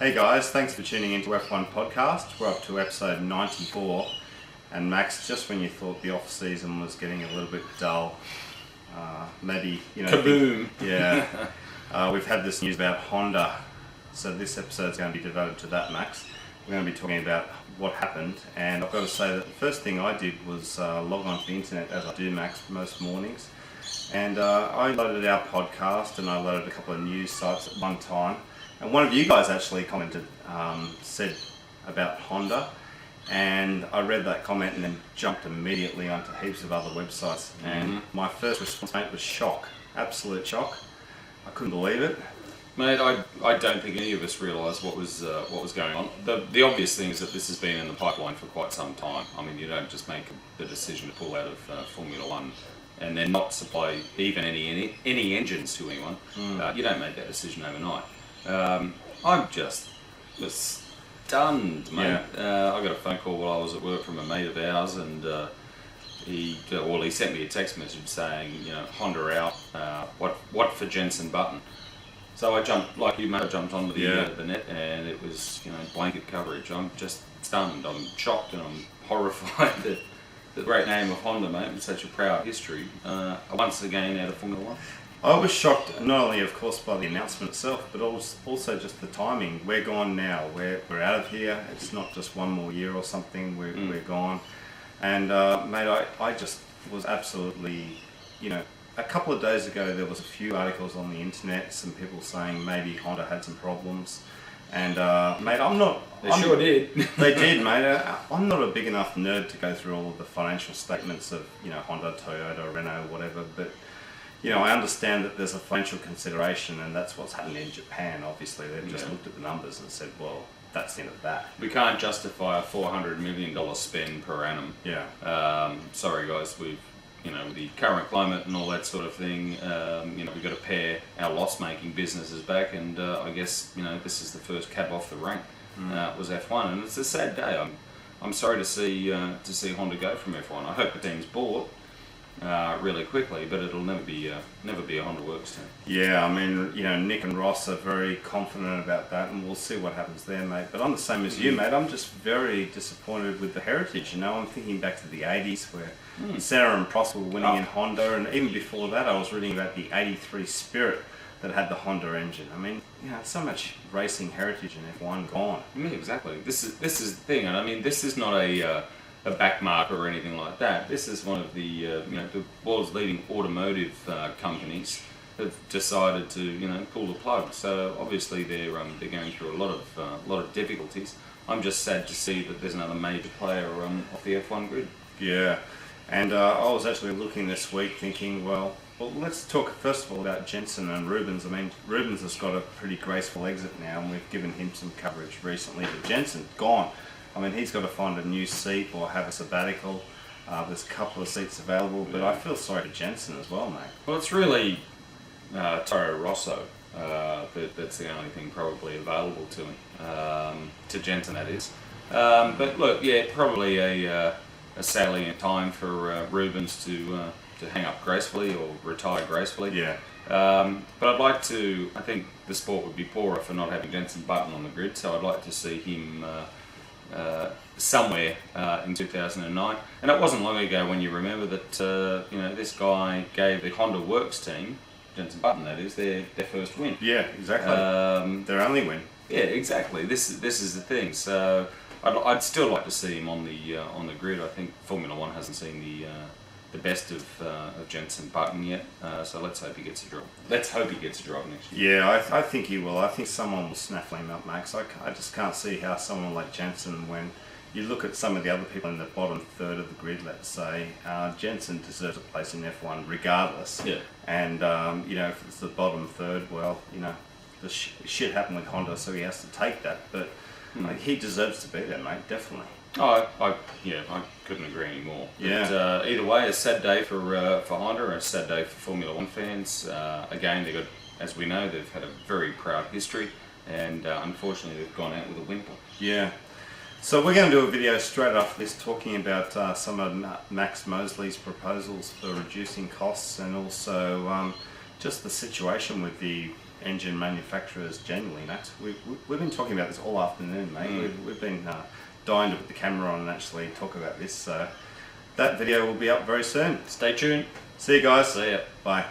Hey guys, thanks for tuning into F1 Podcast. We're up to episode 94. And Max, just when you thought the off-season was getting a little bit dull, maybe, Kaboom! We've had this news about Honda. So this episode's going to be devoted to that, Max. We're going to be talking about what happened. And I've got to say that the first thing I did was log on to the internet, as I do, Max, most mornings. And I loaded our podcast and I loaded a couple of news sites at one time. And one of you guys actually commented, said about Honda, and I read that comment and then jumped immediately onto heaps of other websites. And my first response, mate, was shock, absolute shock. I couldn't believe it. Mate, I don't think any of us realised what was going on. The obvious thing is that this has been in the pipeline for quite some time. I mean, you don't just make the decision to pull out of Formula One and then not supply even any engines to anyone. You don't make that decision overnight. I'm just stunned, mate. Yeah. I got a phone call while I was at work from a mate of ours, and he sent me a text message saying, Honda out. What for Jenson Button? So I jumped, like you, mate. I jumped onto the net, and it was blanket coverage. I'm just stunned. I'm shocked, and I'm horrified that the great name of Honda, mate, with such a proud history, once again out of Formula One. I was shocked not only, of course, by the announcement itself, but also just the timing. We're gone now. We're out of here. It's not just one more year or something. We're gone. And mate, I just was absolutely, a couple of days ago there was a few articles on the internet, some people saying maybe Honda had some problems. And mate, They sure did. They did, mate. I'm not a big enough nerd to go through all of the financial statements of Honda, Toyota, Renault, whatever, but I understand that there's a financial consideration, and that's what's happened in Japan. Obviously, they've just looked at the numbers and said, well, that's the end of that. We can't justify a $400 million spend per annum. Yeah. Sorry, guys. We've, with the current climate and all that sort of thing, we've got to pare our loss-making businesses back, and I guess, this is the first cab off the rank. Was F1, and it's a sad day. I'm sorry to see Honda go from F1. I hope the team's bought really quickly, but it'll never be a Honda Works team. Yeah, I mean, Nick and Ross are very confident about that, and we'll see what happens there, mate. But I'm the same as you, mate. I'm just very disappointed with the heritage. I'm thinking back to the 80s where Senna and Prost were winning in Honda, and even before that I was reading about the 83 Spirit that had the Honda engine. I mean, so much racing heritage in F1 gone. Yeah, exactly. This is the thing, and I mean, this is not a backmarker or anything like that. This is one of the the world's leading automotive companies have decided to pull the plug. So obviously they're going through a lot of difficulties. I'm just sad to see that there's another major player off the F1 grid. Yeah, and I was actually looking this week thinking, well, let's talk first of all about Jenson and Rubens. I mean, Rubens has got a pretty graceful exit now, and we've given him some coverage recently, but Jenson, gone. I mean, he's got to find a new seat or have a sabbatical. There's a couple of seats available, but I feel sorry for Jenson as well, mate. Well, it's really Toro Rosso that's the only thing probably available to him, to Jenson, that is. But look, probably a salient time for Rubens to hang up gracefully or retire gracefully. Yeah. But I think the sport would be poorer for not having Jenson Button on the grid, so I'd like to see him somewhere in 2009. And it wasn't long ago when you remember that this guy gave the Honda Works team, Jenson Button that is, their first win. Yeah, exactly. Their only win. Yeah, exactly. This is the thing. So I'd still like to see him on the grid. I think Formula One hasn't seen the best of Jenson Button yet. So let's hope he gets a drive. Let's hope he gets a drive next year. Yeah, I think he will. I think someone will snaffle him up, Max. I just can't see how someone like Jenson, when you look at some of the other people in the bottom third of the grid, let's say, Jenson deserves a place in F1 regardless. Yeah. And, if it's the bottom third, well, the shit happened with Honda, so he has to take that. But he deserves to be there, mate, definitely. I couldn't agree anymore. Yeah. But, either way, a sad day for Honda and a sad day for Formula One fans. Again, as we know, they've had a very proud history, and unfortunately, they've gone out with a whimper. Yeah. So we're going to do a video straight after this talking about some of Max Mosley's proposals for reducing costs, and also just the situation with the engine manufacturers generally, Max. We've been talking about this all afternoon, mate. We've been dying to put the camera on and actually talk about this. So that video will be up very soon. Stay tuned. See you guys. See ya. Bye.